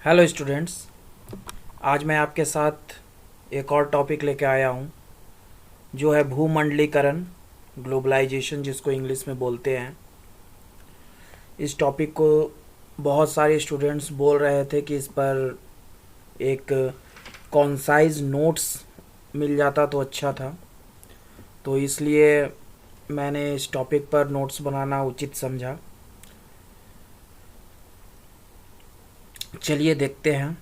Hello students. आज मैं आपके साथ एक और टॉपिक लेके आया हूँ जो है भूमंडलीकरण, ग्लोबलाइजेशन जिसको इंग्लिश में बोलते हैं। इस टॉपिक को बहुत सारे स्टूडेंट्स बोल रहे थे कि इस पर एक कॉन्साइज नोट्स मिल जाता तो अच्छा था, तो इसलिए मैंने इस टॉपिक पर नोट्स बनाना उचित समझा। चलिए देखते हैं।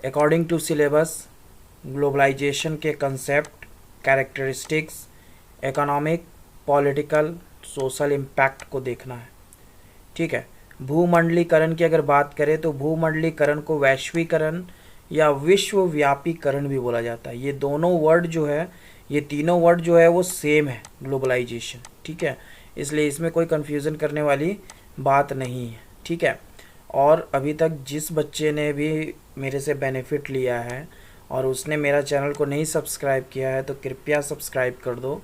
अकॉर्डिंग टू सिलेबस, ग्लोबलाइजेशन के concept, characteristics, economic, political, social impact को देखना है। ठीक है। भूमंडलीकरण की अगर बात करें तो भूमंडलीकरण को वैश्वीकरण या विश्वव्यापीकरण भी बोला जाता है। ये दोनों वर्ड जो है, ये तीनों वर्ड जो है वो सेम है, ग्लोबलाइजेशन। ठीक है, इसलिए इसमें कोई कन्फ्यूज़न करने वाली बात नहीं है। ठीक है। और अभी तक जिस बच्चे ने भी मेरे से बेनिफिट लिया है और उसने मेरा चैनल को नहीं सब्सक्राइब किया है तो कृपया सब्सक्राइब कर दो,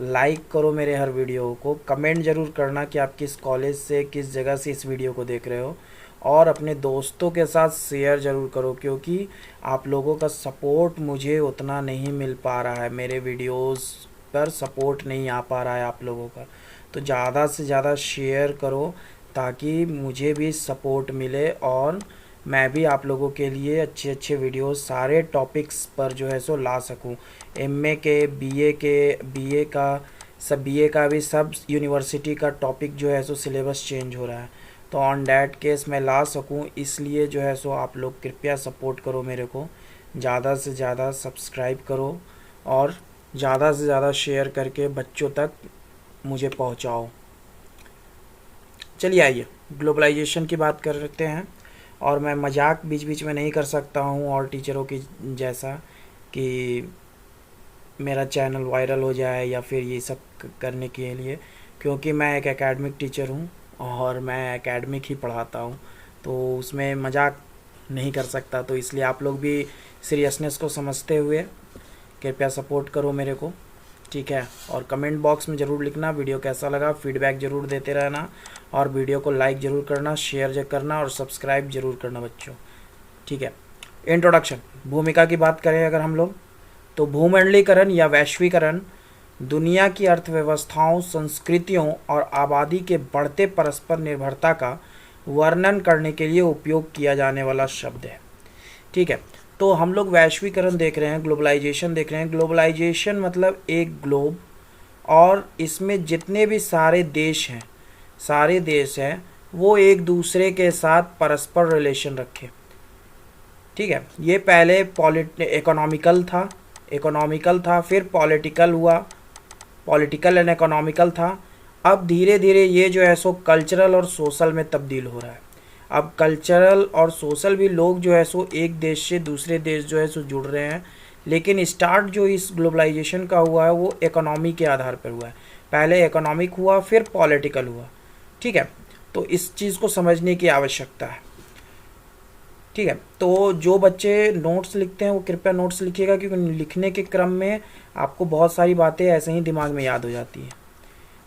लाइक करो मेरे हर वीडियो को, कमेंट ज़रूर करना कि आप किस कॉलेज से, किस जगह से इस वीडियो को देख रहे हो, और अपने दोस्तों के साथ शेयर ज़रूर करो क्योंकि आप लोगों का सपोर्ट मुझे उतना नहीं मिल पा रहा है। मेरे वीडियोस पर सपोर्ट नहीं आ पा रहा है आप लोगों का, तो ज़्यादा से ज़्यादा शेयर करो ताकि मुझे भी सपोर्ट मिले और मैं भी आप लोगों के लिए अच्छे अच्छे वीडियोस सारे टॉपिक्स पर जो है सो ला सकूं। एमए के, बीए का, सब बीए का भी सब यूनिवर्सिटी का टॉपिक जो है सो सिलेबस चेंज हो रहा है, तो ऑन डैट केस मैं ला सकूं। इसलिए जो है सो आप लोग कृपया सपोर्ट करो मेरे को, ज़्यादा से ज़्यादा सब्सक्राइब करो और ज़्यादा से ज़्यादा शेयर करके बच्चों तक मुझे पहुंचाओ। चलिए आइए ग्लोबलाइजेशन की बात करते हैं। और मैं मजाक बीच बीच में नहीं कर सकता हूँ और टीचरों की जैसा कि मेरा चैनल वायरल हो जाए या फिर ये सब करने के लिए, क्योंकि मैं एक एकेडमिक टीचर हूँ और मैं एकेडमिक ही पढ़ाता हूँ, तो उसमें मजाक नहीं कर सकता। तो इसलिए आप लोग भी सीरियसनेस को समझते हुए कृपया सपोर्ट करो मेरे को। ठीक है। और कमेंट बॉक्स में ज़रूर लिखना वीडियो कैसा लगा, फीडबैक ज़रूर देते रहना और वीडियो को लाइक ज़रूर करना, शेयर करना और सब्सक्राइब ज़रूर करना बच्चों। ठीक है। इंट्रोडक्शन, भूमिका की बात करें अगर हम लोग, तो भूमंडलीकरण या वैश्वीकरण दुनिया की अर्थव्यवस्थाओं, संस्कृतियों और आबादी के बढ़ते परस्पर निर्भरता का वर्णन करने के लिए उपयोग किया जाने वाला शब्द है। ठीक है। तो हम लोग वैश्वीकरण देख रहे हैं, ग्लोबलाइजेशन देख रहे हैं। ग्लोबलाइजेशन मतलब एक ग्लोब और इसमें जितने भी सारे देश हैं वो एक दूसरे के साथ परस्पर रिलेशन रखे। ठीक है। ये पहले इकोनॉमिकल था, फिर पॉलिटिकल हुआ, पॉलिटिकल एंड इकोनॉमिकल था। अब धीरे धीरे ये जो है सो कल्चरल और सोशल में तब्दील हो रहा है। अब कल्चरल और सोशल भी लोग जो है सो एक देश से दूसरे देश जो है सो जुड़ रहे हैं, लेकिन स्टार्ट जो इस ग्लोबलाइजेशन का हुआ है वो इकोनॉमी के आधार पर हुआ है। पहले इकोनॉमिक हुआ, फिर पॉलिटिकल हुआ। ठीक है। तो इस चीज़ को समझने की आवश्यकता है। ठीक है। तो जो बच्चे नोट्स लिखते हैं वो कृपया नोट्स लिखिएगा, क्योंकि लिखने के क्रम में आपको बहुत सारी बातें ऐसे ही दिमाग में याद हो जाती हैं।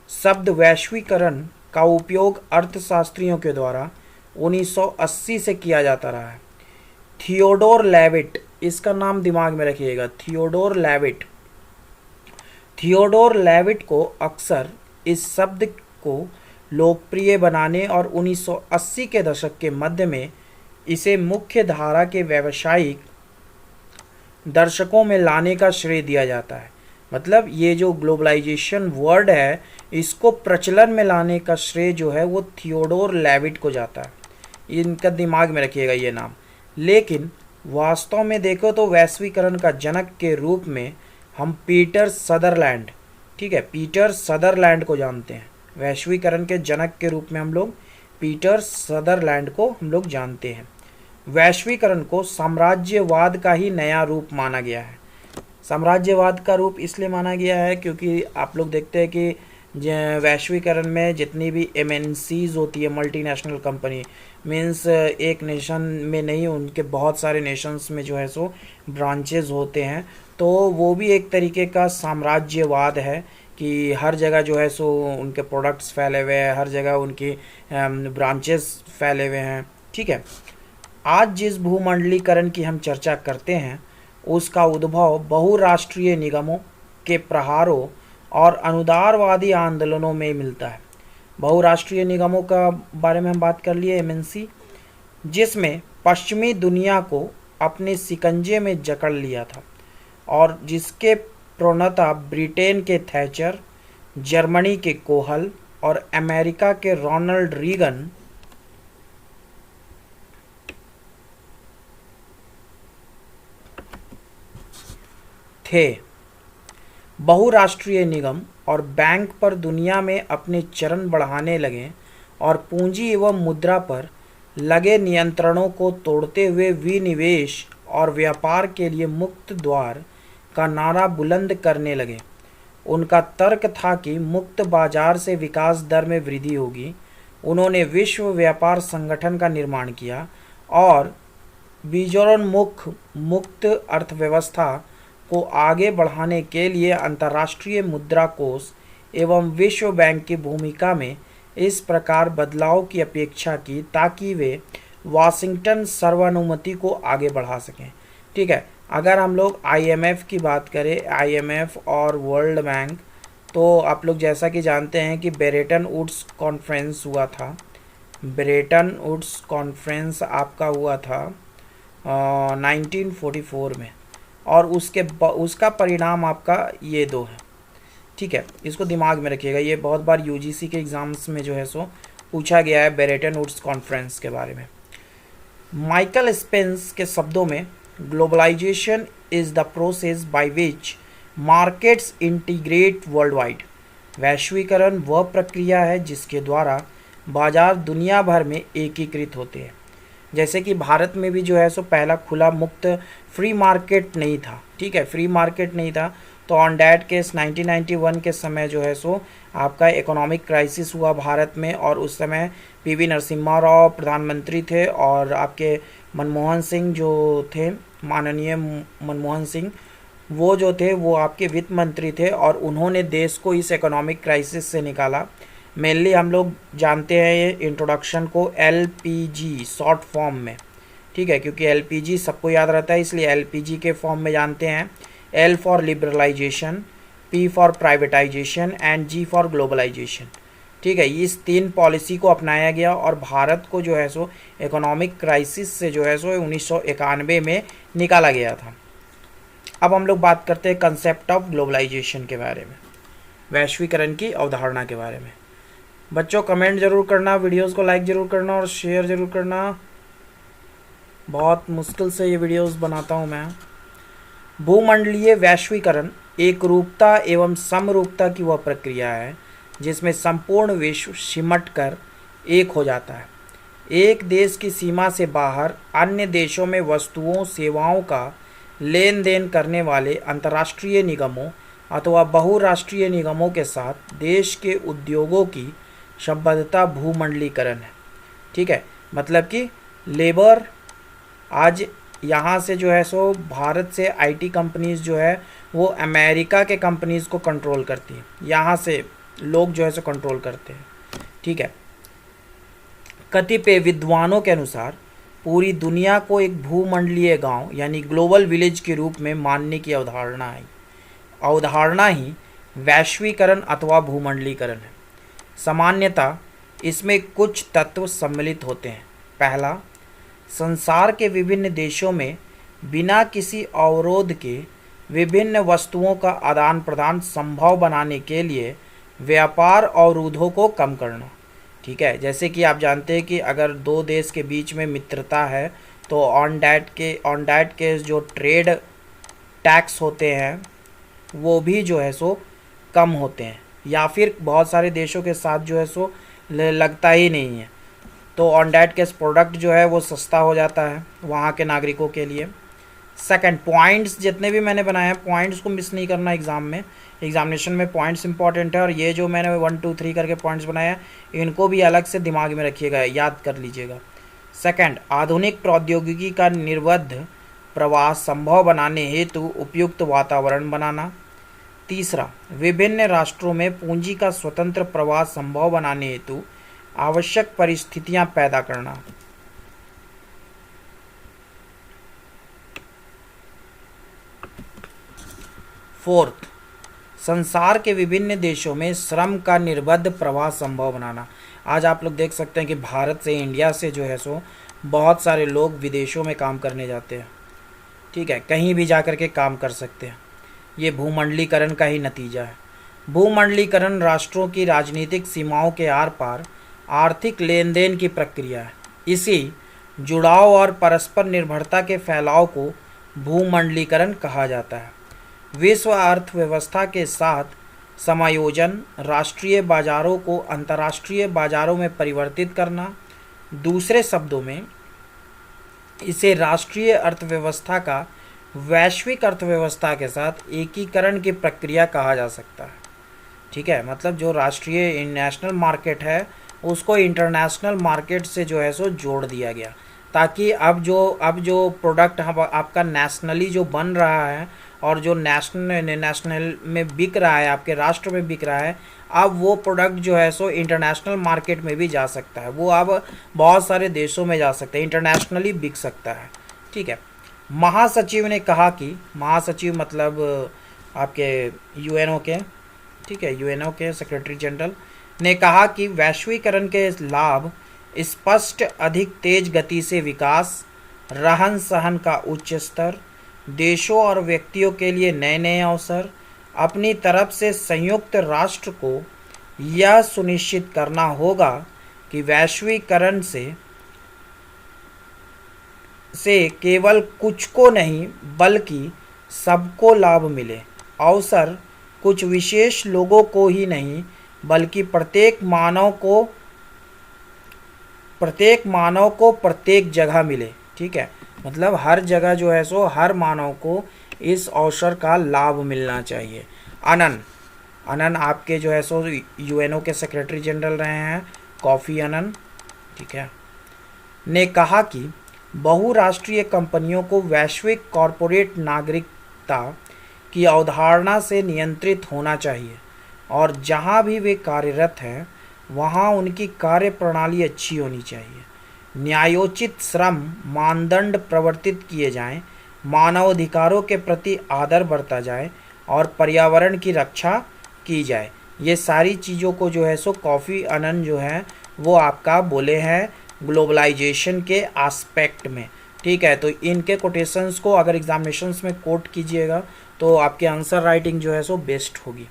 शब्द वैश्वीकरण का उपयोग अर्थशास्त्रियों के द्वारा 1980 से किया जाता रहा है। थियोडोर लेविट, इसका नाम दिमाग में रखिएगा, थियोडोर लेविट को अक्सर इस शब्द को लोकप्रिय बनाने और 1980 के दशक के मध्य में इसे मुख्य धारा के व्यावसायिक दर्शकों में लाने का श्रेय दिया जाता है। मतलब ये जो ग्लोबलाइजेशन वर्ड है, इसको प्रचलन में लाने का श्रेय जो है वो थियोडोर लेविट को जाता है। इनका दिमाग में रखिएगा ये नाम। लेकिन वास्तव में देखो तो वैश्वीकरण का जनक के रूप में हम पीटर सदरलैंड, ठीक है, पीटर सदरलैंड को जानते हैं। वैश्वीकरण के जनक के रूप में हम लोग पीटर सदरलैंड को हम लोग जानते हैं। वैश्वीकरण को साम्राज्यवाद का ही नया रूप माना गया है। साम्राज्यवाद का रूप इसलिए माना गया है क्योंकि आप लोग देखते हैं कि वैश्वीकरण में जितनी भी एमएनसीज होती है, मल्टीनेशनल कंपनी, मीन्स एक नेशन में नहीं, उनके बहुत सारे नेशंस में जो है सो ब्रांचेज होते हैं, तो वो भी एक तरीके का साम्राज्यवाद है कि हर जगह जो है सो उनके प्रोडक्ट्स फैले हुए हैं, हर जगह उनकी ब्रांचेस फैले हुए हैं। ठीक है। आज जिस भूमंडलीकरण की हम चर्चा करते हैं उसका उद्भव बहुराष्ट्रीय निगमों के प्रहारों और अनुदारवादी आंदोलनों में मिलता है। बहुराष्ट्रीय निगमों का बारे में हम बात कर लिए, एमएनसी, जिसमें पश्चिमी दुनिया को अपने शिकंजे में जकड़ लिया था और जिसके प्रणेता ब्रिटेन के थैचर, जर्मनी के कोहल और अमेरिका के रोनाल्ड रीगन थे। बहुराष्ट्रीय निगम और बैंक पर दुनिया में अपने चरण बढ़ाने लगे और पूंजी एवं मुद्रा पर लगे नियंत्रणों को तोड़ते हुए विनिवेश और व्यापार के लिए मुक्त द्वार का नारा बुलंद करने लगे। उनका तर्क था कि मुक्त बाजार से विकास दर में वृद्धि होगी। उन्होंने विश्व व्यापार संगठन का निर्माण किया और बीजोन्मुख मुक्त अर्थव्यवस्था को आगे बढ़ाने के लिए अंतर्राष्ट्रीय मुद्रा कोष एवं विश्व बैंक की भूमिका में इस प्रकार बदलाव की अपेक्षा की ताकि वे वाशिंगटन सर्वानुमति को आगे बढ़ा सकें। ठीक है, अगर हम लोग आईएमएफ की बात करें, आईएमएफ और वर्ल्ड बैंक, तो आप लोग जैसा कि जानते हैं कि ब्रेटन वुड्स कॉन्फ्रेंस हुआ था। ब्रेटन वुड्स कॉन्फ्रेंस आपका हुआ था 1944 में, और उसका परिणाम आपका ये दो है। ठीक है, इसको दिमाग में रखिएगा, ये बहुत बार यूजीसी के एग्ज़ाम्स में जो है सो पूछा गया है ब्रेटन वुड्स कॉन्फ्रेंस के बारे में। माइकल स्पेंस के शब्दों में, globalisation is the process by which markets integrate world wide. वैश्वीकरण वह प्रक्रिया है जिसके द्वारा बाजार दुनिया भर में एकीकृत होते हैं। जैसे कि भारत में भी जो है सो पहला खुला मुक्त फ्री मार्केट नहीं था। ठीक है, फ्री मार्केट नहीं था, तो ऑन डैट केस 1991 के समय जो है सो आपका इकोनॉमिक क्राइसिस हुआ भारत में, और उस समय पीवी नरसिम्हा राव प्रधानमंत्री थे और आपके मनमोहन सिंह जो थे, माननीय मनमोहन सिंह, वो जो थे वो आपके वित्त मंत्री थे और उन्होंने देश को इस इकोनॉमिक क्राइसिस से निकाला। मेनली हम लोग जानते हैं ये इंट्रोडक्शन को एलपीजी शॉर्ट फॉर्म में। ठीक है, क्योंकि एलपीजी सबको याद रहता है इसलिए एलपीजी के फॉर्म में जानते हैं। L for liberalisation, P for privatisation and G for globalisation. ठीक है, इस 3 पॉलिसी को अपनाया गया और भारत को जो है सो इकोनॉमिक क्राइसिस से जो है सो 1991 में निकाला गया था। अब हम लोग बात करते हैं कंसेप्ट ऑफ ग्लोबलाइजेशन के बारे में, वैश्वीकरण की अवधारणा के बारे में। बच्चों कमेंट जरूर करना, वीडियोस को लाइक जरूर करना और शेयर जरूर करना। बहुत मुश्किल से ये वीडियोस बनाता हूँ मैं। भूमंडलीय वैश्वीकरण एकरूपता एवं समरूपता की वह प्रक्रिया है जिसमें संपूर्ण विश्व सिमट कर एक हो जाता है। एक देश की सीमा से बाहर अन्य देशों में वस्तुओं सेवाओं का लेन देन करने वाले अंतर्राष्ट्रीय निगमों अथवा बहुराष्ट्रीय निगमों के साथ देश के उद्योगों की संबद्धता भूमंडलीकरण है। ठीक है, मतलब कि लेबर आज यहाँ से जो है सो भारत से आईटी कंपनीज जो है वो अमेरिका के कंपनीज को कंट्रोल करती है, यहाँ से लोग जो है सो कंट्रोल करते हैं। ठीक है, कतिपय विद्वानों के अनुसार पूरी दुनिया को एक भूमंडलीय गांव यानी ग्लोबल विलेज के रूप में मानने की अवधारणा ही वैश्वीकरण अथवा भूमंडलीकरण है। सामान्यतः इसमें कुछ तत्व सम्मिलित होते हैं। पहला, संसार के विभिन्न देशों में बिना किसी अवरोध के विभिन्न वस्तुओं का आदान प्रदान संभव बनाने के लिए व्यापार अवरोधों को कम करना। ठीक है, जैसे कि आप जानते हैं कि अगर 2 देश के बीच में मित्रता है तो ऑन डैट के जो ट्रेड टैक्स होते हैं वो भी जो है सो कम होते हैं, या फिर बहुत सारे देशों के साथ जो है सो लगता ही नहीं है, तो ऑन डैट केस प्रोडक्ट जो है वो सस्ता हो जाता है वहाँ के नागरिकों के लिए। सेकंड, पॉइंट्स जितने भी मैंने बनाए हैं पॉइंट्स को मिस नहीं करना एग्ज़ाम में, एग्जामिनेशन में पॉइंट्स इंपॉर्टेंट है, और ये जो मैंने 1 2 3 करके पॉइंट्स बनाए हैं इनको भी अलग से दिमाग में रखिएगा, याद कर लीजिएगा। सेकंड, आधुनिक प्रौद्योगिकी का निर्बाध प्रवाह संभव बनाने हेतु उपयुक्त वातावरण बनाना। तीसरा, विभिन्न राष्ट्रों में पूंजी का स्वतंत्र प्रवाह संभव बनाने हेतु आवश्यक परिस्थितियां पैदा करना। फोर्थ, संसार के विभिन्न देशों में श्रम का निर्बाध प्रवाह संभव बनाना। आज आप लोग देख सकते हैं कि भारत से, इंडिया से जो है सो बहुत सारे लोग विदेशों में काम करने जाते हैं, ठीक है, कहीं भी जा कर के काम कर सकते हैं। ये भूमंडलीकरण का ही नतीजा है। भूमंडलीकरण राष्ट्रों की राजनीतिक सीमाओं के आर पार आर्थिक लेन देन की प्रक्रिया है। इसी जुड़ाव और परस्पर निर्भरता के फैलाव को भूमंडलीकरण कहा जाता है। विश्व अर्थव्यवस्था के साथ समायोजन, राष्ट्रीय बाजारों को अंतर्राष्ट्रीय बाजारों में परिवर्तित करना, दूसरे शब्दों में इसे राष्ट्रीय अर्थव्यवस्था का वैश्विक अर्थव्यवस्था के साथ एकीकरण की प्रक्रिया कहा जा सकता है। ठीक है, मतलब जो राष्ट्रीय नेशनल मार्केट है उसको इंटरनेशनल मार्केट से जो है सो जोड़ दिया गया, ताकि अब जो प्रोडक्ट आपका नेशनली जो बन रहा है और जो नेशनल में बिक रहा है, आपके राष्ट्र में बिक रहा है, अब वो प्रोडक्ट जो है सो इंटरनेशनल मार्केट में भी जा सकता है। वो अब बहुत सारे देशों में जा सकता है, इंटरनेशनली बिक सकता है। ठीक है, महासचिव ने कहा कि, महासचिव मतलब आपके यूएनओ के, ठीक है, यूएनओ के सेक्रेटरी जनरल ने कहा कि वैश्वीकरण के लाभ स्पष्ट, अधिक तेज गति से विकास, रहन सहन का उच्च स्तर, देशों और व्यक्तियों के लिए नए नए अवसर। अपनी तरफ से संयुक्त राष्ट्र को यह सुनिश्चित करना होगा कि वैश्वीकरण से केवल कुछ को नहीं बल्कि सबको लाभ मिले। अवसर कुछ विशेष लोगों को ही नहीं बल्कि प्रत्येक मानव को प्रत्येक जगह मिले। ठीक है, मतलब हर जगह जो है सो हर मानव को इस अवसर का लाभ मिलना चाहिए। अनन आपके जो है सो यूएनओ के सेक्रेटरी जनरल रहे हैं, कॉफी अनन, ठीक है, ने कहा कि बहुराष्ट्रीय कंपनियों को वैश्विक कॉरपोरेट नागरिकता की अवधारणा से नियंत्रित होना चाहिए और जहां भी वे कार्यरत हैं वहां उनकी कार्य प्रणाली अच्छी होनी चाहिए। न्यायोचित श्रम मानदंड प्रवर्तित किए जाएं, मानवाधिकारों के प्रति आदर बरता जाए और पर्यावरण की रक्षा की जाए। ये सारी चीज़ों को जो है सो कॉफ़ी अनन जो है वो आपका बोले हैं ग्लोबलाइजेशन के एस्पेक्ट में। ठीक है, तो इनके कोटेशंस को अगर एग्जामिनेशंस में कोट कीजिएगा तो आपके आंसर राइटिंग जो है सो बेस्ट होगी।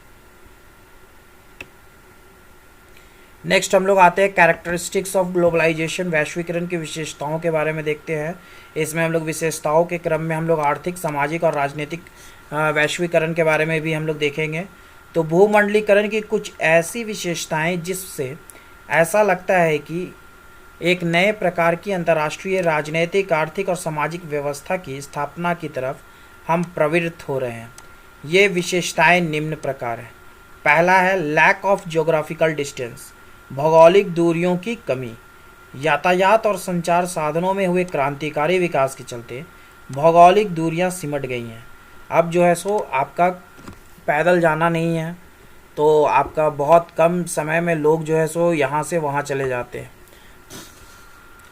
नेक्स्ट हम लोग आते हैं कैरेक्टरिस्टिक्स ऑफ ग्लोबलाइजेशन, वैश्वीकरण की विशेषताओं के बारे में देखते हैं। इसमें हम लोग विशेषताओं के क्रम में हम लोग आर्थिक, सामाजिक और राजनीतिक वैश्वीकरण के बारे में भी हम लोग देखेंगे। तो भूमंडलीकरण की कुछ ऐसी विशेषताएं जिससे ऐसा लगता है कि एक नए प्रकार की अंतर्राष्ट्रीय राजनीतिक, आर्थिक और सामाजिक व्यवस्था की स्थापना की तरफ हम प्रवृत्त हो रहे हैं। ये विशेषताएं निम्न प्रकार हैं। पहला है लैक ऑफ ज्योग्राफिकल डिस्टेंस, भौगोलिक दूरियों की कमी। यातायात और संचार साधनों में हुए क्रांतिकारी विकास के चलते भौगोलिक दूरियां सिमट गई हैं। अब जो है सो आपका पैदल जाना नहीं है, तो आपका बहुत कम समय में लोग जो है सो यहाँ से वहाँ चले जाते हैं।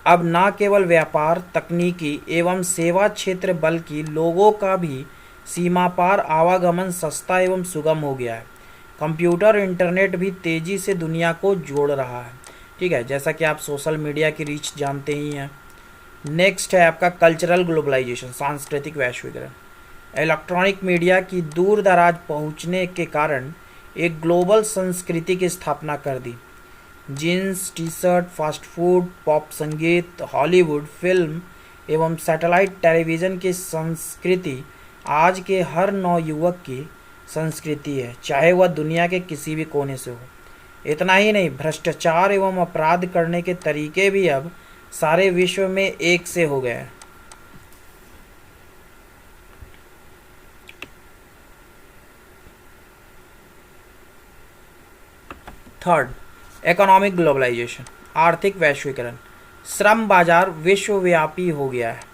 अब न केवल व्यापार, तकनीकी एवं सेवा क्षेत्र बल्कि लोगों का भी सीमा पार आवागमन सस्ता एवं सुगम हो गया है। कंप्यूटर, इंटरनेट भी तेज़ी से दुनिया को जोड़ रहा है। ठीक है, जैसा कि आप सोशल मीडिया की रीच जानते ही हैं। नेक्स्ट है आपका कल्चरल ग्लोबलाइजेशन, सांस्कृतिक वैश्वीकरण। इलेक्ट्रॉनिक मीडिया की दूर दराज पहुंचने के कारण एक ग्लोबल संस्कृति की स्थापना कर दी। Jeans, T shirt, fast food, pop संगीत, हॉलीवुड फिल्म एवं सैटेलाइट टेलीविज़न की संस्कृति आज के हर नवयुवक की संस्कृति है, चाहे वह दुनिया के किसी भी कोने से हो। इतना ही नहीं, भ्रष्टाचार एवं अपराध करने के तरीके भी अब सारे विश्व में एक से हो गए हैं। थर्ड, इकोनॉमिक ग्लोबलाइजेशन, आर्थिक वैश्वीकरण। श्रम बाजार विश्वव्यापी हो गया है।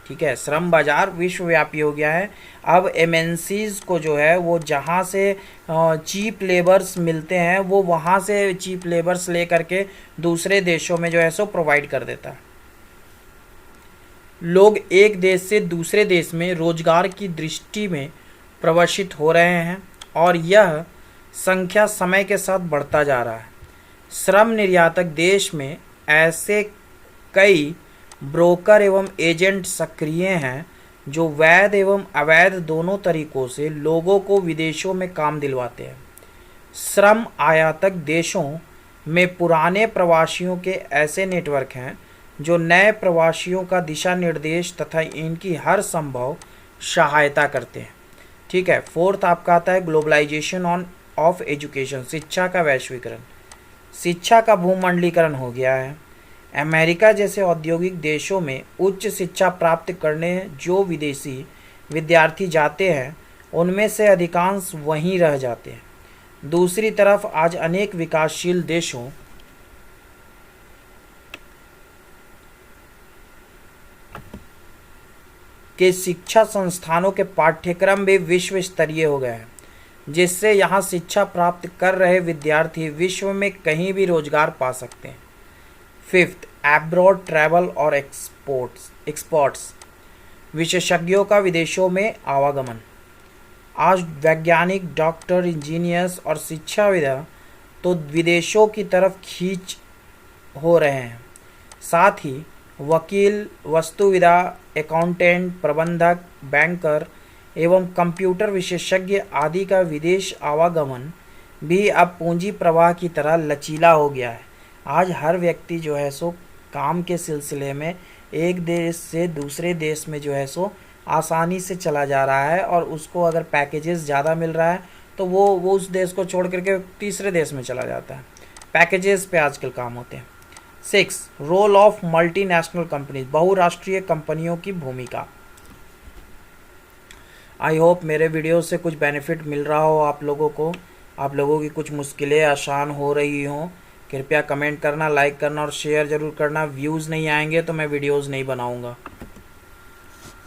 ठीक है, श्रम बाजार विश्वव्यापी हो गया है। अब एमएनसीज को जो है वो जहाँ से चीप लेबर्स मिलते हैं वो वहाँ से चीप लेबर्स ले करके दूसरे देशों में जो है सो प्रोवाइड कर देता है। लोग एक देश से दूसरे देश में रोजगार की दृष्टि में प्रवशित हो रहे हैं और यह संख्या समय के साथ बढ़ता जा रहा है। श्रम निर्यातक देश में ऐसे कई ब्रोकर एवं एजेंट सक्रिय हैं जो वैध एवं अवैध दोनों तरीकों से लोगों को विदेशों में काम दिलवाते हैं। श्रम आयातक देशों में पुराने प्रवासियों के ऐसे नेटवर्क हैं जो नए प्रवासियों का दिशा निर्देश तथा इनकी हर संभव सहायता करते हैं। ठीक है, फोर्थ आपका आता है ग्लोबलाइजेशन ऑफ एजुकेशन, शिक्षा का वैश्वीकरण। शिक्षा का भूमंडलीकरण हो गया है। अमेरिका जैसे औद्योगिक देशों में उच्च शिक्षा प्राप्त करने जो विदेशी विद्यार्थी जाते हैं उनमें से अधिकांश वहीं रह जाते हैं। दूसरी तरफ आज अनेक विकासशील देशों के शिक्षा संस्थानों के पाठ्यक्रम भी विश्व स्तरीय हो गए हैं, जिससे यहाँ शिक्षा प्राप्त कर रहे विद्यार्थी विश्व में कहीं भी रोजगार पा सकते हैं। फिफ्थ, एब्रॉड ट्रैवल और एक्सपोर्ट्स, विशेषज्ञों का विदेशों में आवागमन। आज वैज्ञानिक, डॉक्टर, इंजीनियर्स और शिक्षाविद तो विदेशों की तरफ खींच हो रहे हैं। साथ ही वकील, वस्तुविदा, अकाउंटेंट, प्रबंधक, बैंकर एवं कंप्यूटर विशेषज्ञ आदि का विदेश आवागमन भी अब पूंजी प्रवाह की तरह लचीला हो गया है। आज हर व्यक्ति जो है सो काम के सिलसिले में एक देश से दूसरे देश में जो है सो आसानी से चला जा रहा है, और उसको अगर पैकेजेस ज़्यादा मिल रहा है तो वो उस देश को छोड़ करके तीसरे देश में चला जाता है। पैकेजेस पे आजकल काम होते हैं। 6, रोल ऑफ मल्टीनेशनल कंपनीज, बहुराष्ट्रीय कंपनियों की भूमिका। आई होप मेरे वीडियो से कुछ बेनिफिट मिल रहा हो आप लोगों को, आप लोगों की कुछ मुश्किलें आसान हो रही हों। कृपया कमेंट करना, लाइक करना और शेयर ज़रूर करना। व्यूज़ नहीं आएंगे तो मैं वीडियोज़ नहीं बनाऊंगा।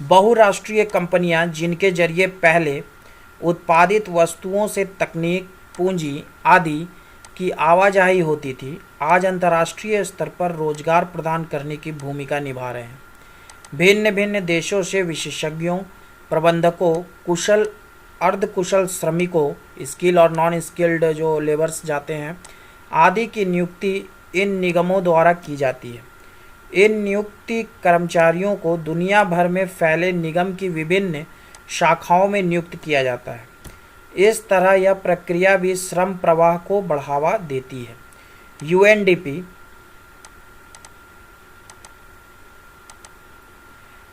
बहुराष्ट्रीय कंपनियां जिनके जरिए पहले उत्पादित वस्तुओं से तकनीक, पूंजी आदि की आवाजाही होती थी, आज अंतर्राष्ट्रीय स्तर पर रोजगार प्रदान करने की भूमिका निभा रहे हैं। भिन्न भिन्न देशों से विशेषज्ञों, प्रबंधकों, कुशल, अर्धकुशल श्रमिकों, स्किल और नॉन स्किल्ड जो लेबर्स जाते हैं आदि की नियुक्ति इन निगमों द्वारा की जाती है। इन नियुक्ति कर्मचारियों को दुनिया भर में फैले निगम की विभिन्न शाखाओं में नियुक्त किया जाता है। इस तरह यह प्रक्रिया भी श्रम प्रवाह को बढ़ावा देती है।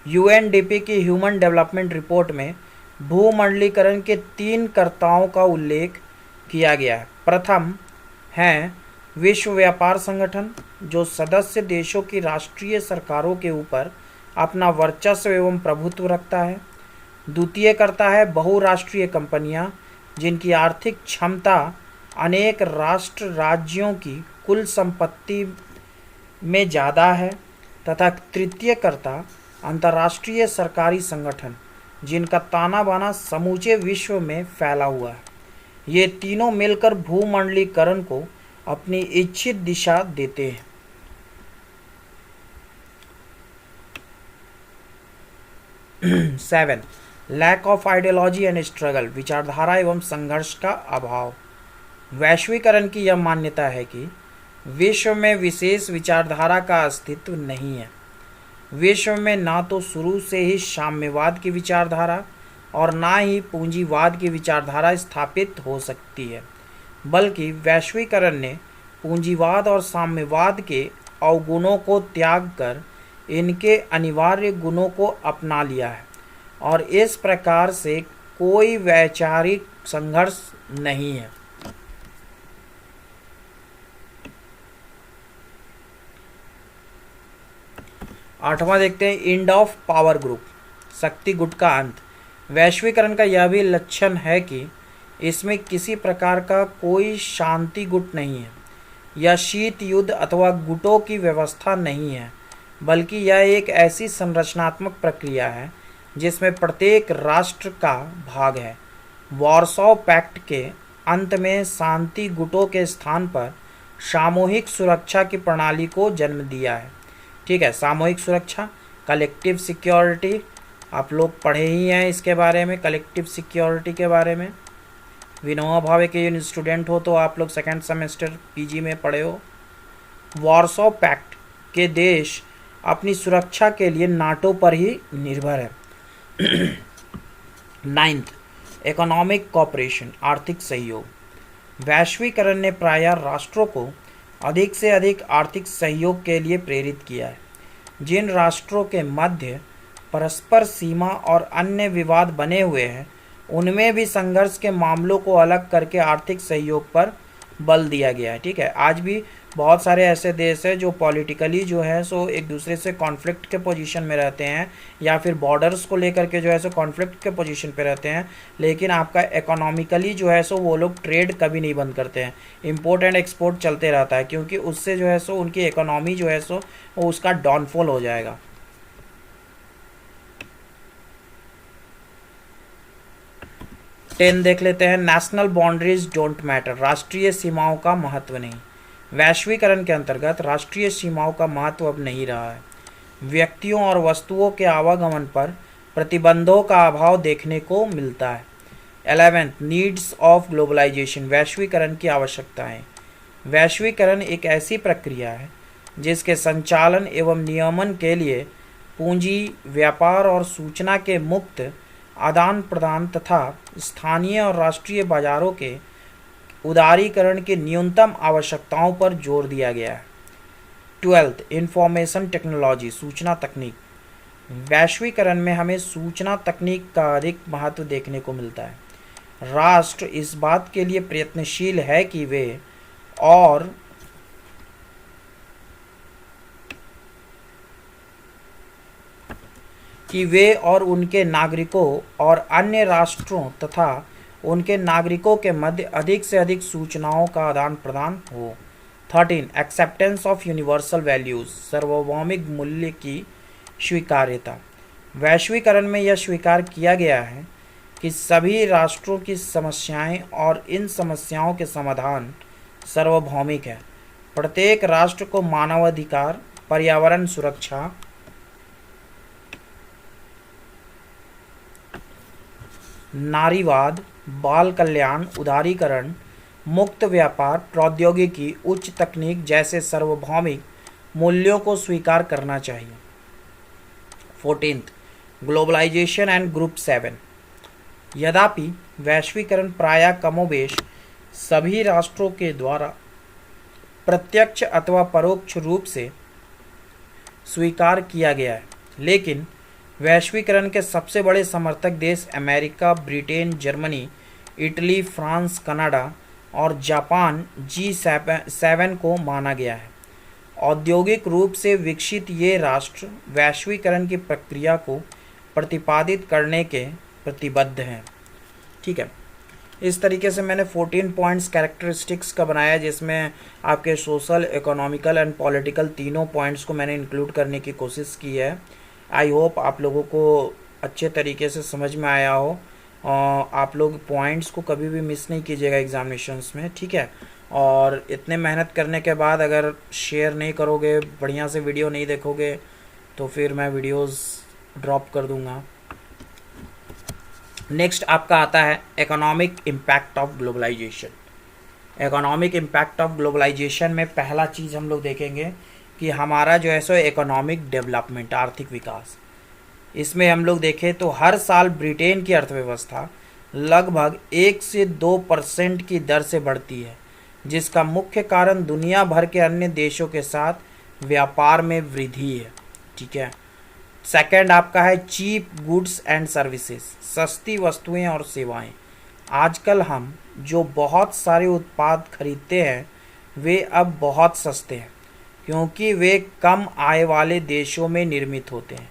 यूएनडीपी की ह्यूमन डेवलपमेंट रिपोर्ट में भूमंडलीकरण के 3 कर्ताओं का उल्लेख किया गया है। प्रथम है विश्व व्यापार संगठन, जो सदस्य देशों की राष्ट्रीय सरकारों के ऊपर अपना वर्चस्व एवं प्रभुत्व रखता है। द्वितीय कर्ता है बहुराष्ट्रीय कंपनियां, जिनकी आर्थिक क्षमता अनेक राष्ट्र राज्यों की कुल संपत्ति में ज़्यादा है। तथा तृतीय कर्ता अंतर्राष्ट्रीय सरकारी संगठन, जिनका ताना बाना समूचे विश्व में फैला हुआ है। ये तीनों मिलकर भूमंडलीकरण को अपनी इच्छित दिशा देते हैं। 7, lack of ideology and struggle, विचारधारा एवं संघर्ष का अभाव। वैश्वीकरण की यह मान्यता है कि विश्व में विशेष विचारधारा का अस्तित्व नहीं है। विश्व में ना तो शुरू से ही साम्यवाद की विचारधारा और ना ही पूंजीवाद की विचारधारा स्थापित हो सकती है, बल्कि वैश्वीकरण ने पूंजीवाद और साम्यवाद के अवगुणों को त्याग कर इनके अनिवार्य गुणों को अपना लिया है, और इस प्रकार से कोई वैचारिक संघर्ष नहीं है। आठवां देखते हैं, एंड ऑफ पावर ग्रुप, शक्ति गुट का अंत। वैश्वीकरण का यह भी लक्षण है कि इसमें किसी प्रकार का कोई शांति गुट नहीं है। यह शीत युद्ध अथवा गुटों की व्यवस्था नहीं है, बल्कि यह एक ऐसी संरचनात्मक प्रक्रिया है जिसमें प्रत्येक राष्ट्र का भाग है। वॉर्सो पैक्ट के अंत में शांति गुटों के स्थान पर सामूहिक सुरक्षा की प्रणाली को जन्म दिया है। ठीक है, सामूहिक सुरक्षा, कलेक्टिव सिक्योरिटी, आप लोग पढ़े ही हैं इसके बारे में, कलेक्टिव सिक्योरिटी के बारे में। विनोबा भावे के स्टूडेंट हो तो आप लोग सेकेंड सेमेस्टर पीजी में पढ़े हो। वार्सो पैक्ट के देश अपनी सुरक्षा के लिए नाटो पर ही निर्भर है। 9th, इकोनॉमिक कॉपरेशन, आर्थिक सहयोग। वैश्वीकरण ने प्रायः राष्ट्रों को अधिक से अधिक आर्थिक सहयोग के लिए प्रेरित किया है। जिन राष्ट्रों के मध्य परस्पर सीमा और अन्य विवाद बने हुए हैं, उनमें भी संघर्ष के मामलों को अलग करके आर्थिक सहयोग पर बल दिया गया है। ठीक है, आज भी बहुत सारे ऐसे देश हैं जो पॉलिटिकली जो है सो एक दूसरे से कॉन्फ्लिक्ट के पोजीशन में रहते हैं, या फिर बॉर्डर्स को लेकर के जो है सो कॉन्फ्लिक्ट के पोजीशन पे रहते हैं, लेकिन आपका इकोनॉमिकली जो है सो वो लोग ट्रेड कभी नहीं बंद करते हैं। इम्पोर्ट एंड एक्सपोर्ट चलते रहता है, क्योंकि उससे जो है सो उनकी इकोनॉमी जो है सो वो उसका डाउनफॉल हो जाएगा। टेन देख लेते हैं। नेशनल बाउंड्रीज डोंट मैटर, राष्ट्रीय सीमाओं का महत्व नहीं। वैश्वीकरण के अंतर्गत राष्ट्रीय सीमाओं का महत्व अब नहीं रहा है। व्यक्तियों और वस्तुओं के आवागमन पर प्रतिबंधों का अभाव देखने को मिलता है। 11th, नीड्स ऑफ ग्लोबलाइजेशन, वैश्वीकरण की आवश्यकताएं। वैश्वीकरण एक ऐसी प्रक्रिया है जिसके संचालन एवं नियमन के लिए पूंजी, व्यापार और सूचना के मुक्त आदान प्रदान तथा स्थानीय और राष्ट्रीय बाजारों के उदारीकरण की न्यूनतम आवश्यकताओं पर जोर दिया गया है। 12th, इंफॉर्मेशन टेक्नोलॉजी, सूचना तकनीक। वैश्वीकरण में हमें सूचना तकनीक का अधिक महत्व देखने को मिलता है। राष्ट्र इस बात के लिए प्रयत्नशील है कि वे और उनके नागरिकों और अन्य राष्ट्रों तथा उनके नागरिकों के मध्य अधिक से अधिक सूचनाओं का आदान प्रदान हो। 13, एक्सेप्टेंस ऑफ यूनिवर्सल वैल्यूज, सार्वभौमिक मूल्य की स्वीकार्यता। वैश्वीकरण में यह स्वीकार किया गया है कि सभी राष्ट्रों की समस्याएं और इन समस्याओं के समाधान सार्वभौमिक है। प्रत्येक राष्ट्र को मानवाधिकार, पर्यावरण सुरक्षा, नारीवाद, बाल कल्याण, उदारीकरण, मुक्त व्यापार, प्रौद्योगिकी, उच्च तकनीक जैसे सार्वभौमिक मूल्यों को स्वीकार करना चाहिए। 14th, globalisation and group 7। यद्यपि वैश्वीकरण प्रायः कमोबेश सभी राष्ट्रों के द्वारा प्रत्यक्ष अथवा परोक्ष रूप से स्वीकार किया गया है, लेकिन वैश्वीकरण के सबसे बड़े समर्थक देश America, Britain, Germany, Italy, France, Canada और जापान G7 को माना गया है। औद्योगिक रूप से विकसित ये राष्ट्र वैश्वीकरण की प्रक्रिया को प्रतिपादित करने के प्रतिबद्ध हैं। ठीक है, इस तरीके से मैंने 14 पॉइंट्स कैरेक्टरिस्टिक्स का बनाया, जिसमें आपके सोशल, इकोनॉमिकल एंड पॉलिटिकल तीनों पॉइंट्स को मैंने इंक्लूड करने की कोशिश की है। आई होप आप लोगों को अच्छे तरीके से समझ में आया हो। आप लोग पॉइंट्स को कभी भी मिस नहीं कीजिएगा एग्जामिनेशंस में, ठीक है। और इतने मेहनत करने के बाद अगर शेयर नहीं करोगे, बढ़िया से वीडियो नहीं देखोगे, तो फिर मैं वीडियोस ड्रॉप कर दूंगा। नेक्स्ट आपका आता है economic impact of globalisation. Economic impact of globalisation में पहला चीज़ हम लोग देखेंगे कि हमारा जो है सो इकोनॉमिक डेवलपमेंट, आर्थिक विकास। इसमें हम लोग देखें तो हर साल ब्रिटेन की अर्थव्यवस्था लगभग 1 से 2% की दर से बढ़ती है, जिसका मुख्य कारण दुनिया भर के अन्य देशों के साथ व्यापार में वृद्धि है। ठीक है। सेकंड आपका है चीप गुड्स एंड सर्विसेज, सस्ती वस्तुएं और सेवाएं। आजकल हम जो बहुत सारे उत्पाद खरीदते हैं वे अब बहुत सस्ते हैं, क्योंकि वे कम आय वाले देशों में निर्मित होते हैं।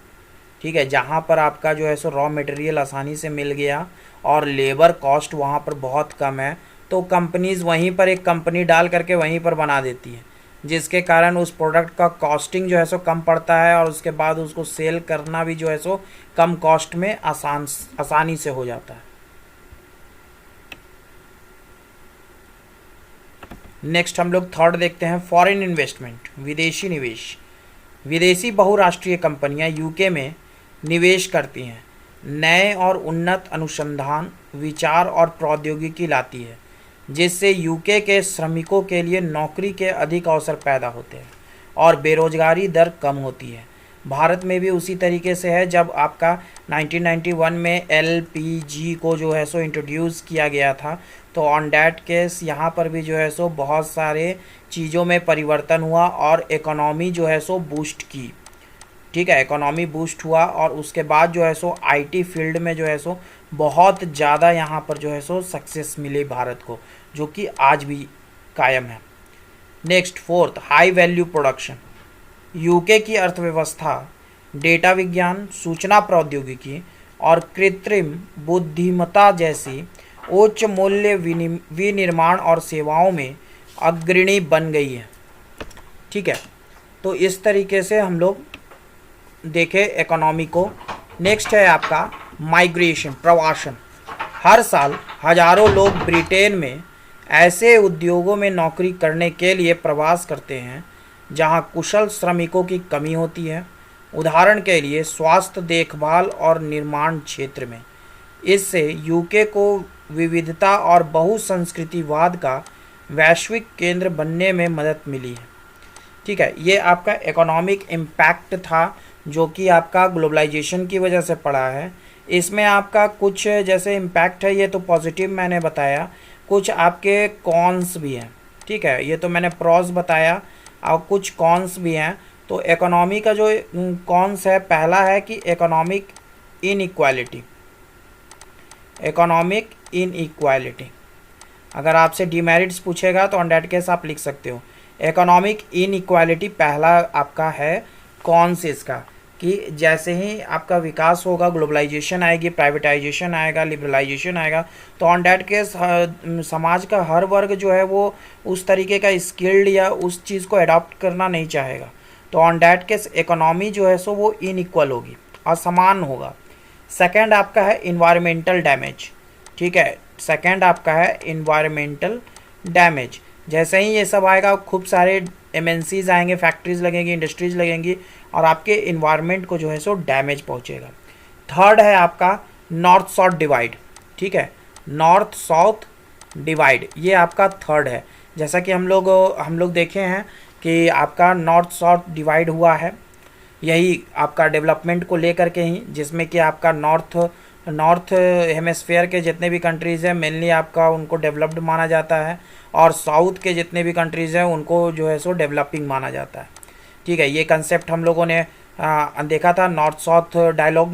ठीक है, जहाँ पर आपका जो है सो रॉ मटेरियल आसानी से मिल गया और लेबर कॉस्ट वहाँ पर बहुत कम है, तो कंपनीज़ वहीं पर एक कंपनी डाल करके वहीं पर बना देती है, जिसके कारण उस प्रोडक्ट का कॉस्टिंग जो है सो कम पड़ता है और उसके बाद उसको सेल करना भी जो है सो कम कॉस्ट में आसानी से हो जाता है। नेक्स्ट हम लोग थर्ड देखते हैं फॉरेन इन्वेस्टमेंट, विदेशी निवेश। विदेशी बहुराष्ट्रीय कंपनियां यूके में निवेश करती हैं, नए और उन्नत अनुसंधान, विचार और प्रौद्योगिकी लाती है, जिससे यूके के श्रमिकों के लिए नौकरी के अधिक अवसर पैदा होते हैं और बेरोजगारी दर कम होती है। भारत में भी उसी तरीके से है। जब आपका 1991 में एलपीजी को जो है सो इंट्रोड्यूस किया गया था, तो ऑन डैट केस यहाँ पर भी जो है सो बहुत सारे चीज़ों में परिवर्तन हुआ और इकोनॉमी जो है सो बूस्ट की। ठीक है, इकोनॉमी बूस्ट हुआ और उसके बाद जो है सो आईटी फील्ड में जो है सो बहुत ज़्यादा यहाँ पर जो है सो सक्सेस मिली भारत को, जो कि आज भी कायम है। Next, fourth, high value production. UK की अर्थव्यवस्था डेटा विज्ञान, सूचना प्रौद्योगिकी और कृत्रिम बुद्धिमत्ता जैसी उच्च मूल्य विनिर्माण और सेवाओं में अग्रणी बन गई है। ठीक है, तो इस तरीके से हम लोग देखें इकोनॉमी को। नेक्स्ट है आपका माइग्रेशन, प्रवासन। हर साल हजारों लोग ब्रिटेन में ऐसे उद्योगों में नौकरी करने के लिए प्रवास करते हैं जहां कुशल श्रमिकों की कमी होती है। उदाहरण के लिए स्वास्थ्य देखभाल और निर्माण क्षेत्र में। इससे यूके को विविधता और बहुसंस्कृतिवाद का वैश्विक केंद्र बनने में मदद मिली है। ठीक है, ये आपका इकोनॉमिक इम्पैक्ट था जो कि आपका ग्लोबलाइजेशन की वजह से पड़ा है। इसमें आपका कुछ जैसे इम्पैक्ट है, ये तो पॉजिटिव मैंने बताया, कुछ आपके कॉन्स भी हैं। ठीक है, ये तो मैंने प्रॉस बताया और कुछ कॉन्स भी हैं। तो इकोनॉमी का जो कॉन्स है, पहला है कि इकोनॉमिक इनइक्वालिटी। इकोनॉमिक इनइक्वालिटी, अगर आपसे डीमेरिट्स पूछेगा तो ऑन दैट केस आप लिख सकते हो इकोनॉमिक इनइक्वालिटी पहला आपका है कॉन्स इसका, कि जैसे ही आपका विकास होगा, ग्लोबलाइजेशन आएगी, प्राइवेटाइजेशन आएगा, लिबरलाइजेशन आएगा, तो ऑन डैट केस समाज का हर वर्ग जो है वो उस तरीके का स्किल्ड या उस चीज़ को अडॉप्ट करना नहीं चाहेगा। तो ऑन डैट केस इकोनॉमी जो है सो वो इनइक्वल होगी, असमान होगा। सेकेंड आपका है इन्वायरमेंटल डैमेज। ठीक है, सेकेंड आपका है इन्वायरमेंटल डैमेज। जैसे ही ये सब आएगा, खूब सारे एमएनसीज आएंगे, फैक्ट्रीज लगेंगी, इंडस्ट्रीज लगेंगी और आपके इन्वायरमेंट को जो है सो डैमेज पहुंचेगा। थर्ड है आपका नॉर्थ साउथ डिवाइड। ठीक है, नॉर्थ साउथ डिवाइड ये आपका थर्ड है। जैसा कि हम लोग देखे हैं कि आपका नॉर्थ साउथ डिवाइड हुआ है, यही आपका डेवलपमेंट को लेकर के ही, जिसमें कि आपका नॉर्थ हेमिस्फीयर के जितने भी कंट्रीज़ हैं मेनली आपका उनको डेवलप्ड माना जाता है और साउथ के जितने भी कंट्रीज़ हैं उनको जो है सो डेवलपिंग माना जाता है। ठीक है, ये कंसेप्ट हम लोगों ने देखा था नॉर्थ साउथ डायलॉग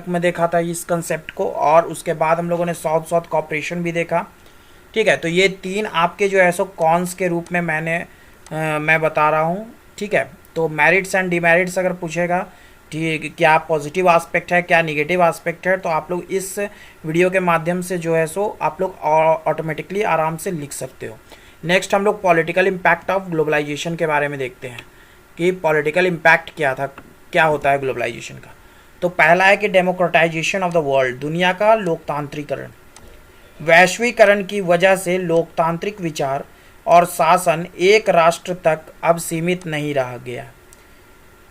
में देखा था इस कंसेप्ट को, और उसके बाद हम लोगों ने साउथ साउथ कॉपरेशन भी देखा। ठीक है, तो ये तीन आपके जो है सो कॉन्स के रूप में मैं बता रहा हूँ। ठीक है, तो मेरिट्स एंड डिमेरिट्स अगर पूछेगा ठीक क्या पॉजिटिव एस्पेक्ट है, क्या निगेटिव एस्पेक्ट है, तो आप लोग इस वीडियो के माध्यम से जो है सो आप लोग ऑटोमेटिकली आराम से लिख सकते हो। नेक्स्ट हम लोग पॉलिटिकल इम्पैक्ट ऑफ ग्लोबलाइजेशन के बारे में देखते हैं कि पॉलिटिकल इम्पैक्ट क्या होता है ग्लोबलाइजेशन का। तो पहला है कि डेमोक्रेटाइजेशन ऑफ द वर्ल्ड, दुनिया का लोकतांत्रिकरण। वैश्वीकरण की वजह से लोकतांत्रिक विचार और शासन एक राष्ट्र तक अब सीमित नहीं रह गया।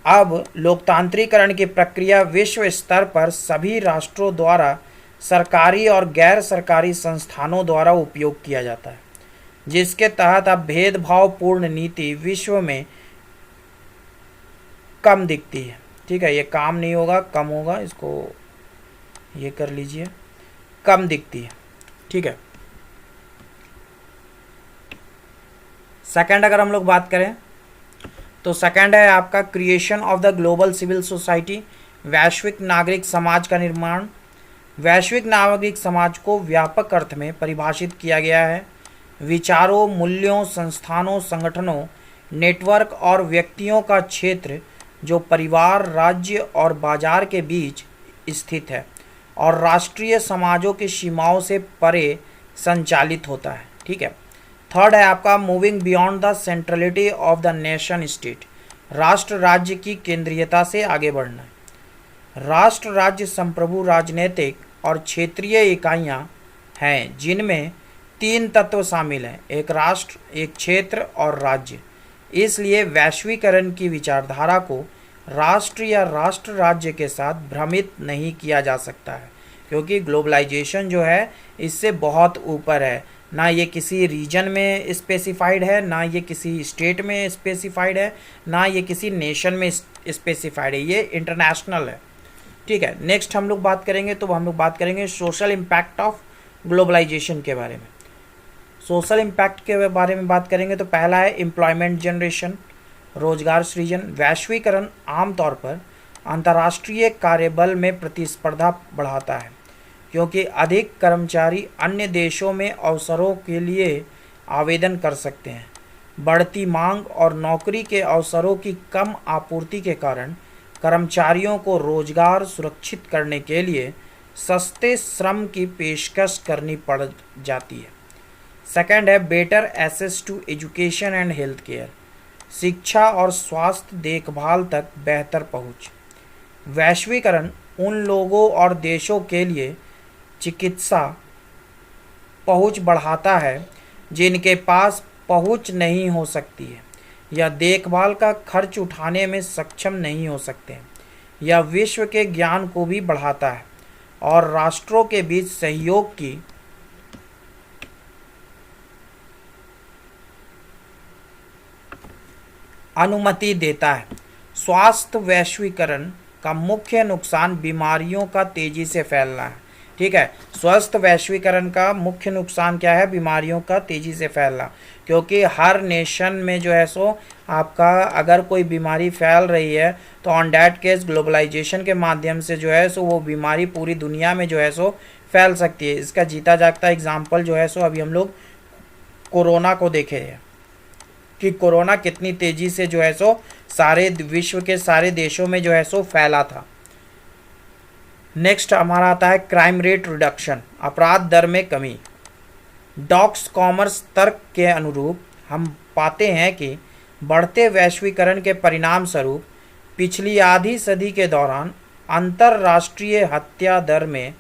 अब लोकतांत्रिकरण की प्रक्रिया विश्व स्तर पर सभी राष्ट्रों द्वारा सरकारी और गैर सरकारी संस्थानों द्वारा उपयोग किया जाता है, जिसके तहत अब भेदभावपूर्ण नीति विश्व में कम दिखती है। ठीक है, ये काम नहीं होगा, कम होगा, इसको ये कर लीजिए, कम दिखती है। ठीक है, सेकंड अगर हम लोग बात करें तो सेकंड है आपका creation of the global civil society, वैश्विक नागरिक समाज का निर्माण। वैश्विक नागरिक समाज को व्यापक अर्थ में परिभाषित किया गया है। विचारों, मूल्यों, संस्थानों, संगठनों, नेटवर्क और व्यक्तियों का क्षेत्र जो परिवार, राज्य और बाजार के बीच स्थित है और राष्ट्रीय समाजों की सीमाओं से परे संचालित होता है। ठीक है, थर्ड है आपका moving beyond the centrality of the nation state, राष्ट्र राज्य की केंद्रीयता से आगे बढ़ना। राष्ट्र राज्य संप्रभु राजनीतिक और क्षेत्रीय इकाइयां हैं जिनमें तीन तत्व शामिल हैं, एक राष्ट्र, एक क्षेत्र और राज्य। इसलिए वैश्वीकरण की विचारधारा को राष्ट्र या राष्ट्र राज्य के साथ भ्रमित नहीं किया जा सकता है, क्योंकि ग्लोबलाइजेशन जो है इससे बहुत ऊपर है। ना ये किसी रीजन में स्पेसिफाइड है, ना ये किसी स्टेट में स्पेसिफाइड है, ना ये किसी नेशन में स्पेसिफाइड है, ये इंटरनेशनल है। ठीक है, नेक्स्ट हम लोग बात करेंगे, तो हम लोग बात करेंगे सोशल इम्पैक्ट ऑफ ग्लोबलाइजेशन के बारे में। सोशल इम्पैक्ट के बारे में बात करेंगे तो पहला है एम्प्लॉयमेंट जनरेशन, रोजगार सृजन। वैश्वीकरण आमतौर पर अंतर्राष्ट्रीय कार्यबल में प्रतिस्पर्धा बढ़ाता है, क्योंकि अधिक कर्मचारी अन्य देशों में अवसरों के लिए आवेदन कर सकते हैं। बढ़ती मांग और नौकरी के अवसरों की कम आपूर्ति के कारण कर्मचारियों को रोजगार सुरक्षित करने के लिए सस्ते श्रम की पेशकश करनी पड़ जाती है। सेकंड है better access to education and health care, शिक्षा और स्वास्थ्य देखभाल तक बेहतर पहुंच। वैश्वीकरण उन लोगों और देशों के लिए चिकित्सा पहुंच बढ़ाता है जिनके पास पहुंच नहीं हो सकती है, या देखभाल का खर्च उठाने में सक्षम नहीं हो सकते, या विश्व के ज्ञान को भी बढ़ाता है और राष्ट्रों के बीच सहयोग की अनुमति देता है। स्वास्थ्य वैश्वीकरण का मुख्य नुकसान बीमारियों का तेजी से फैलना है। ठीक है, स्वस्थ वैश्वीकरण का मुख्य नुकसान क्या है? बीमारियों का तेजी से फैलना, क्योंकि हर नेशन में जो है सो आपका अगर कोई बीमारी फैल रही है तो ऑन डैट केस ग्लोबलाइजेशन के माध्यम से जो है सो वो बीमारी पूरी दुनिया में जो है सो फैल सकती है। इसका जीता जागता एग्जाम्पल जो है सो अभी हम लोग कोरोना को देखे हैं कि कोरोना कितनी तेजी से जो है सो सारे विश्व के सारे देशों में जो है सो फैला था। नेक्स्ट हमारा आता है क्राइम रेट रिडक्शन, अपराध दर में कमी। डॉक्स कॉमर्स तर्क के अनुरूप हम पाते हैं कि बढ़ते वैश्वीकरण के परिणाम स्वरूप पिछली आधी सदी के दौरान अंतर्राष्ट्रीय हत्या दर में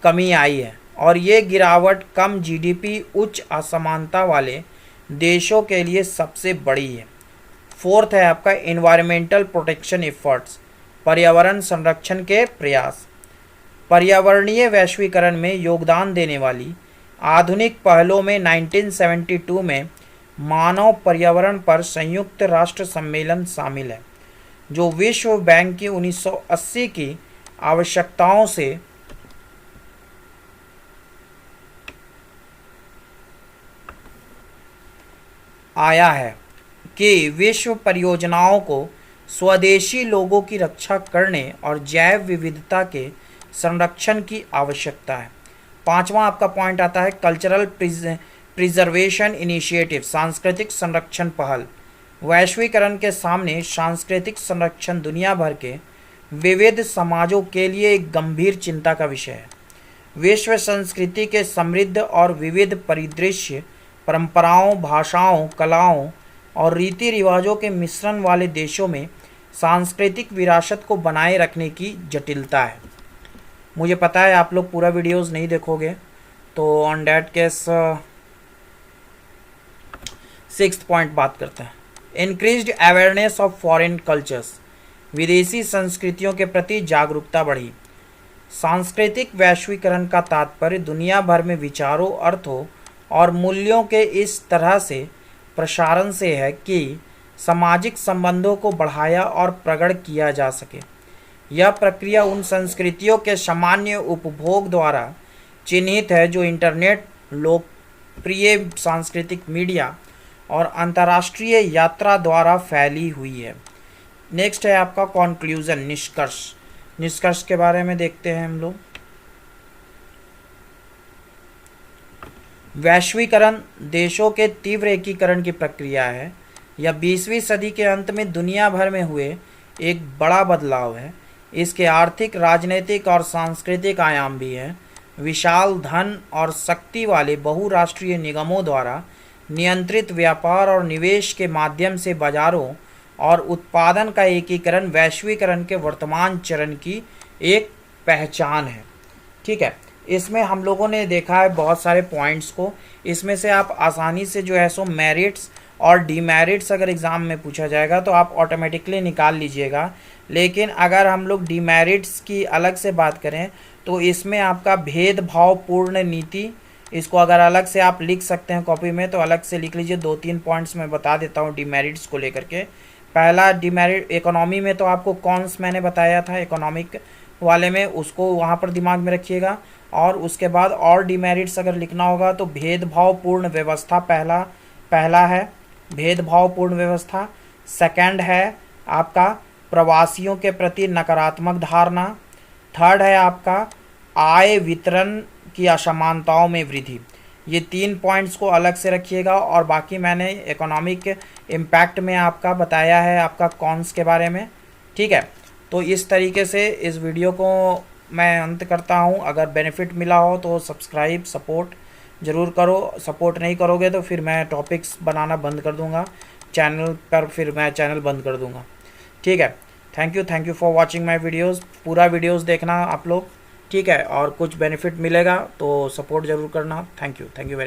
कमी आई है, और ये गिरावट कम जीडीपी उच्च असमानता वाले देशों के लिए सबसे बड़ी है। फोर्थ है आपका एनवायरमेंटल प्रोटेक्शन एफर्ट्स, पर्यावरण संरक्षण के प्रयास। पर्यावरणीय वैश्वीकरण में योगदान देने वाली आधुनिक पहलों में 1972 में मानव पर्यावरण पर संयुक्त राष्ट्र सम्मेलन शामिल है, जो विश्व बैंक की 1980 की आवश्यकताओं से आया है कि विश्व परियोजनाओं को स्वदेशी लोगों की रक्षा करने और जैव विविधता के संरक्षण की आवश्यकता है। पांचवा आपका पॉइंट आता है कल्चरल प्रिजर्वेशन इनिशिएटिव, सांस्कृतिक संरक्षण पहल। वैश्वीकरण के सामने सांस्कृतिक संरक्षण दुनिया भर के विविध समाजों के लिए एक गंभीर चिंता का विषय है। विश्व संस्कृति के समृद्ध और विविध परिदृश्य, परंपराओं, भाषाओं, कलाओं और रीति रिवाजों के मिश्रण वाले देशों में सांस्कृतिक विरासत को बनाए रखने की जटिलता है। मुझे पता है आप लोग पूरा वीडियोस नहीं देखोगे, तो on that case sixth point बात करते हैं, increased awareness of foreign cultures, विदेशी संस्कृतियों के प्रति जागरूकता बढ़ी। सांस्कृतिक वैश्वीकरण का तात्पर्य दुनिया भर में विचारों, अर्थों और मूल्यों के इस तरह से प्रसारण से है कि सामाजिक संबंधों को बढ़ाया और प्रकट किया जा सके। यह प्रक्रिया उन संस्कृतियों के सामान्य उपभोग द्वारा चिन्हित है जो इंटरनेट, लोकप्रिय सांस्कृतिक मीडिया और अंतर्राष्ट्रीय यात्रा द्वारा फैली हुई है। नेक्स्ट है आपका कॉन्क्लूजन, निष्कर्ष। निष्कर्ष के बारे में देखते हैं हम लोग। वैश्वीकरण देशों के तीव्र एकीकरण की प्रक्रिया है। यह 20वीं सदी के अंत में दुनिया भर में हुए एक बड़ा बदलाव है। इसके आर्थिक, राजनीतिक और सांस्कृतिक आयाम भी हैं। विशाल धन और शक्ति वाले बहुराष्ट्रीय निगमों द्वारा नियंत्रित व्यापार और निवेश के माध्यम से बाजारों और उत्पादन का एकीकरण वैश्वीकरण के वर्तमान चरण की एक पहचान है। ठीक है, इसमें हम लोगों ने देखा है बहुत सारे पॉइंट्स को। इसमें से आप आसानी से जो है सो मेरिट्स और डीमेरिट्स अगर एग्ज़ाम में पूछा जाएगा तो आप ऑटोमेटिकली निकाल लीजिएगा। लेकिन अगर हम लोग डीमेरिट्स की अलग से बात करें तो इसमें आपका भेदभावपूर्ण नीति, इसको अगर अलग से आप लिख सकते हैं कॉपी में तो अलग से लिख लीजिए। 2-3 पॉइंट्स मैं बता देता हूँ डीमेरिट्स को लेकर के। पहला डीमेरिट, इकोनॉमी में तो आपको कॉन्स मैंने बताया था इकोनॉमिक वाले में, उसको वहाँ पर दिमाग में रखिएगा। और उसके बाद और डीमेरिट्स अगर लिखना होगा तो भेदभावपूर्ण व्यवस्था पहला है, भेदभावपूर्ण व्यवस्था। सेकंड है आपका प्रवासियों के प्रति नकारात्मक धारणा। थर्ड है आपका आय वितरण की असमानताओं में वृद्धि। ये 3 पॉइंट्स को अलग से रखिएगा। और बाकी मैंने इकोनॉमिक इम्पैक्ट में आपका बताया है आपका कॉन्स के बारे में, ठीक है। तो इस तरीके से इस वीडियो को मैं अंत करता हूँ। अगर बेनिफिट मिला हो तो सब्सक्राइब सपोर्ट ज़रूर करो। सपोर्ट नहीं करोगे तो फिर मैं टॉपिक्स बनाना बंद कर दूँगा चैनल पर, फिर मैं चैनल बंद कर दूँगा, ठीक है। Thank you for watching my videos. पूरा वीडियोज़ देखना आप लोग, ठीक है। और कुछ बेनिफिट मिलेगा तो सपोर्ट ज़रूर करना। Thank you very